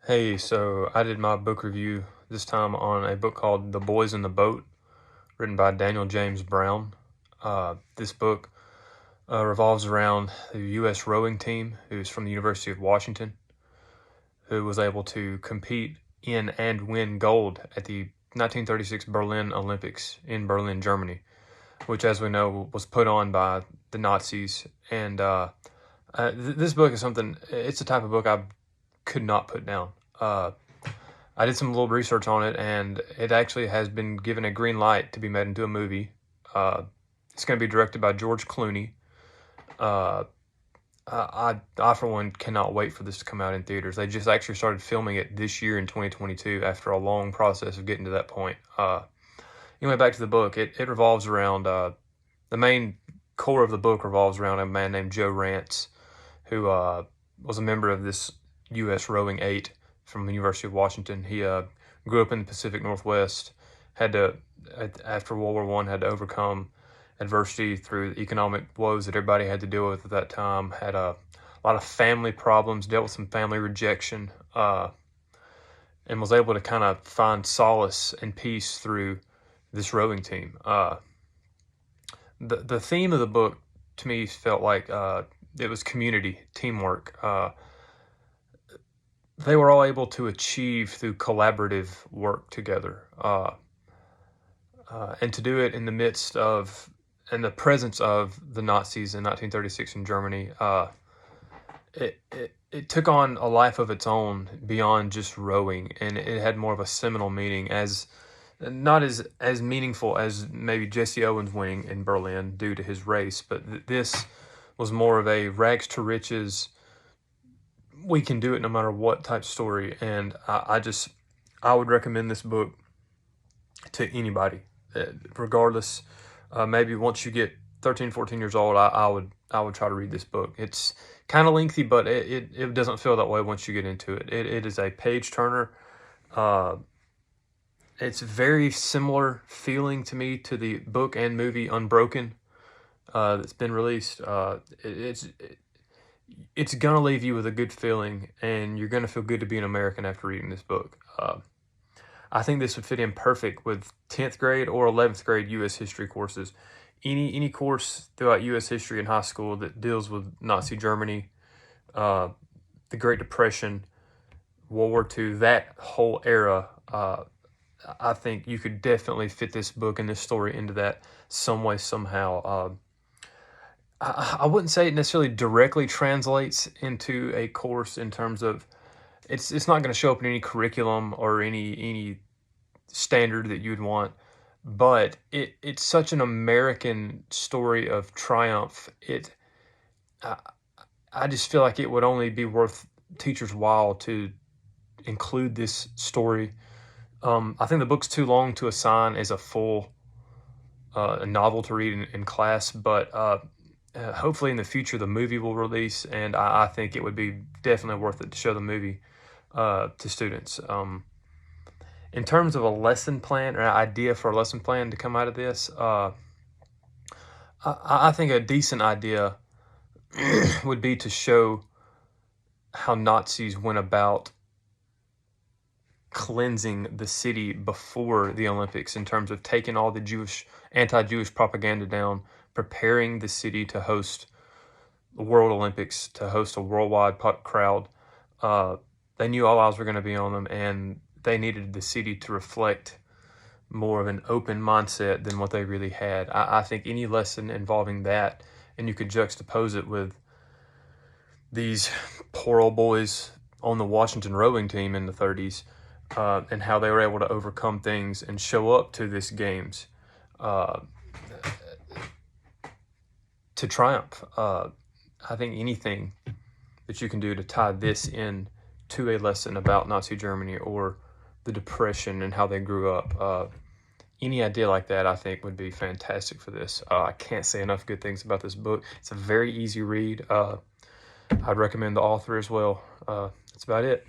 Hey, so I did my book review this time on a book called The Boys in the Boat, written by Daniel James Brown. This book revolves around the U.S. rowing team, who's from the University of Washington, who was able to compete in and win gold at the 1936 Berlin Olympics in Berlin, Germany, which, as we know, was put on by the Nazis. And this book is it's a type of book I could not put down. I did some little research on it, and it actually has been given a green light to be made into a movie. It's going to be directed by George Clooney. Uh, I, for one, cannot wait for this to come out in theaters. They just actually started filming it this year in 2022 after a long process of getting to that point. Anyway, back to the book. It revolves around the main core of the book revolves around a man named Joe Rance, who was a member of this U.S. Rowing 8 from the University of Washington. He grew up in the Pacific Northwest, after World War I, had to overcome adversity through the economic woes that everybody had to deal with at that time, had a lot of family problems, dealt with some family rejection, and was able to kind of find solace and peace through this rowing team. The theme of the book to me felt like it was community, teamwork. They were all able to achieve through collaborative work together, and to do it in the midst of and the presence of the Nazis in 1936 in Germany. It took on a life of its own beyond just rowing, and it had more of a seminal meaning, as not as meaningful as maybe Jesse Owens winning in Berlin due to his race, but this was more of a rags to riches, we can do it no matter what type story. And I would recommend this book to anybody, regardless. Maybe once you get 13, 14 years old, I would try to read this book. It's kind of lengthy, but it doesn't feel that way once you get into it. It is a page turner. It's very similar feeling to me to the book and movie Unbroken that's been released. It's gonna leave you with a good feeling, and you're gonna feel good to be an American after reading this book. I think this would fit in perfect with 10th grade or 11th grade U.S. history courses. Any course throughout U.S. history in high school that deals with Nazi Germany, the Great Depression, World War II, that whole era. I think you could definitely fit this book and this story into that some way, somehow. I wouldn't say it necessarily directly translates into a course in terms of it's not going to show up in any curriculum or any standard that you'd want, but it's such an American story of triumph. I, I just feel like it would only be worth teachers' while to include this story. I think the book's too long to assign as a full a novel to read in class, but hopefully in the future the movie will release, and I think it would be definitely worth it to show the movie to students. In terms of a lesson plan or an idea for a lesson plan to come out of this, I think a decent idea would be to show how Nazis went about cleansing the city before the Olympics, in terms of taking all the anti-Jewish propaganda down, preparing the city to host the World Olympics, to host a worldwide crowd. They knew all eyes were going to be on them, and they needed the city to reflect more of an open mindset than what they really had. I think any lesson involving that, and you could juxtapose it with these poor old boys on the Washington rowing team in the 30s, and how they were able to overcome things and show up to this games to triumph. I think anything that you can do to tie this in to a lesson about Nazi Germany or the Depression and how they grew up, any idea like that, I think, would be fantastic for this. I can't say enough good things about this book. It's a very easy read. I'd recommend the author as well. That's about it.